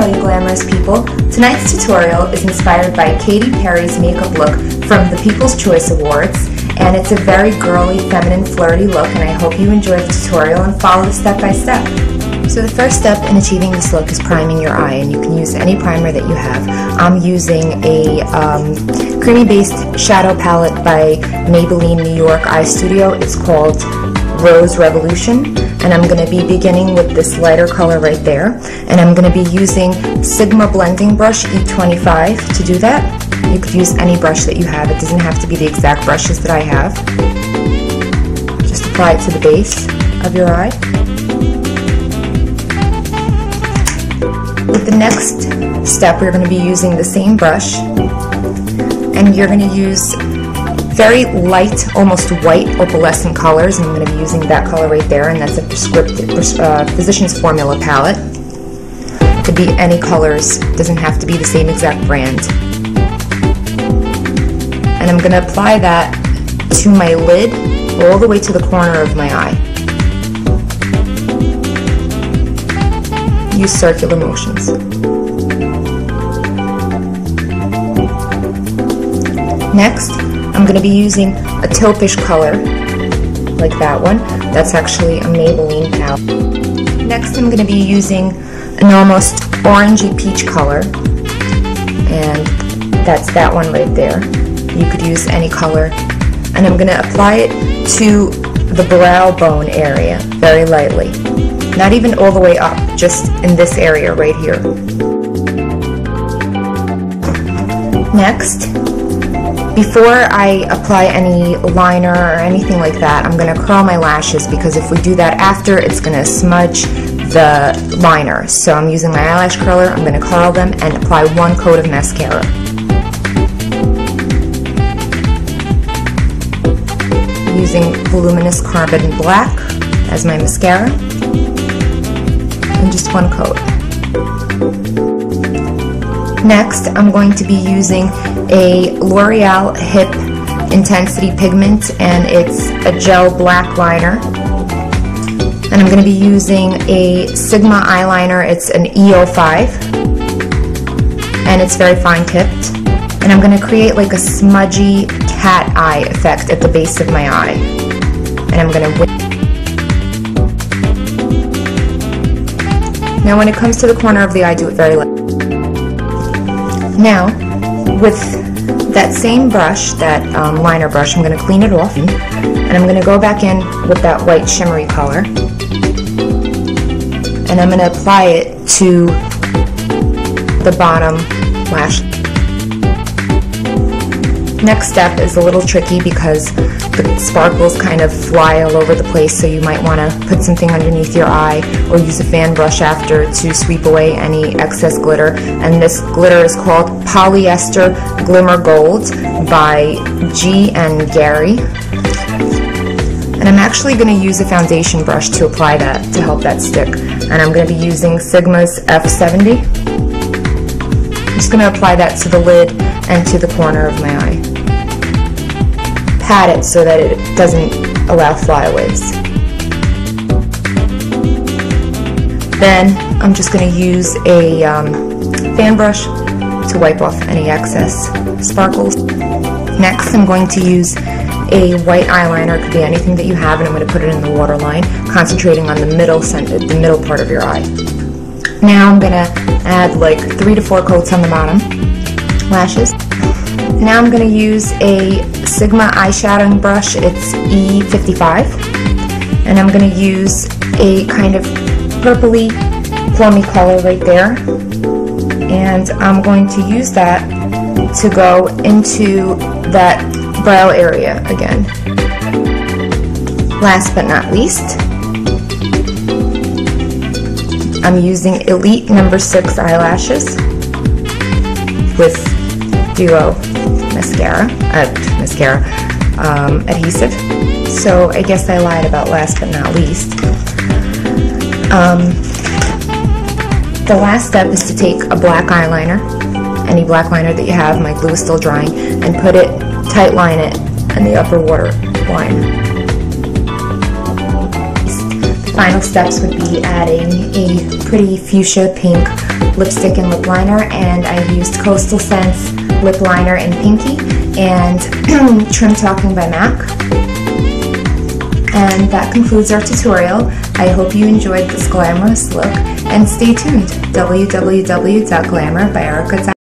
you glamorous people. Tonight's tutorial is inspired by Katy Perry's makeup look from the People's Choice Awards, and it's a very girly, feminine, flirty look, and I hope you enjoy the tutorial and follow it step by step. So the first step in achieving this look is priming your eye, and you can use any primer that you have. I'm using a creamy-based shadow palette by Maybelline New York Eye Studio. It's called Rose Revolution, and I'm going to be beginning with this lighter color right there, and I'm going to be using Sigma blending brush E25 to do that. You could use any brush that you have. It doesn't have to be the exact brushes that I have. Just apply it to the base of your eye. With the next step, we're going to be using the same brush, and you're going to use very light, almost white opalescent colors, and I'm going to be using that color right there, and that's a Physicians Formula palette. It could be any colors, doesn't have to be the same exact brand. And I'm going to apply that to my lid all the way to the corner of my eye. Use circular motions. Next, I'm going to be using a taupish color, like that one. That's actually a Maybelline palette. Next, I'm going to be using an almost orangey peach color, and that's that one right there. You could use any color. And I'm going to apply it to the brow bone area, very lightly. Not even all the way up, just in this area right here. Next, before I apply any liner or anything like that, I'm going to curl my lashes, because if we do that after, it's going to smudge the liner. So I'm using my eyelash curler, I'm going to curl them and apply one coat of mascara. Using Voluminous Carbon Black as my mascara, and just one coat. Next, I'm going to be using a L'Oreal Hip Intensity Pigment, and it's a gel black liner. And I'm going to be using a Sigma eyeliner. It's an E05, and it's very fine tipped. And I'm going to create like a smudgy cat eye effect at the base of my eye. And I'm going to... Now when it comes to the corner of the eye, do it very light. Now, with that same brush, that liner brush, I'm going to clean it off, and I'm going to go back in with that white shimmery color, and I'm going to apply it to the bottom lash. Next step is a little tricky because the sparkles kind of fly all over the place, so you might want to put something underneath your eye or use a fan brush after to sweep away any excess glitter. And this glitter is called Polyester Glimmer Gold by G and Gary. And I'm actually going to use a foundation brush to apply that, to help that stick. And I'm going to be using Sigma's F70. I'm just going to apply that to the lid and to the corner of my eye. Pat it so that it doesn't allow flyaways. Then I'm just going to use a fan brush to wipe off any excess sparkles. Next, I'm going to use a white eyeliner. It could be anything that you have, and I'm going to put it in the waterline, concentrating on the middle part of your eye. Now I'm going to add like 3 to 4 coats on the bottom lashes. Now I'm going to use a Sigma eyeshadowing brush. It's E55, and I'm going to use a kind of purpley, plummy color right there, and I'm going to use that to go into that brow area again. Last but not least, I'm using Elite No. 6 eyelashes with Duo adhesive. So I guess I lied about last but not least. The last step is to take a black eyeliner, any black liner that you have, my glue is still drying, and put it, tight line it in the upper water line. final steps would be adding a pretty fuchsia pink lipstick and lip liner, and I used Coastal Scents lip liner in Pinky and Trim Talking by MAC. And that concludes our tutorial. I hope you enjoyed this glamorous look, and stay tuned. www.glamourbyerica.com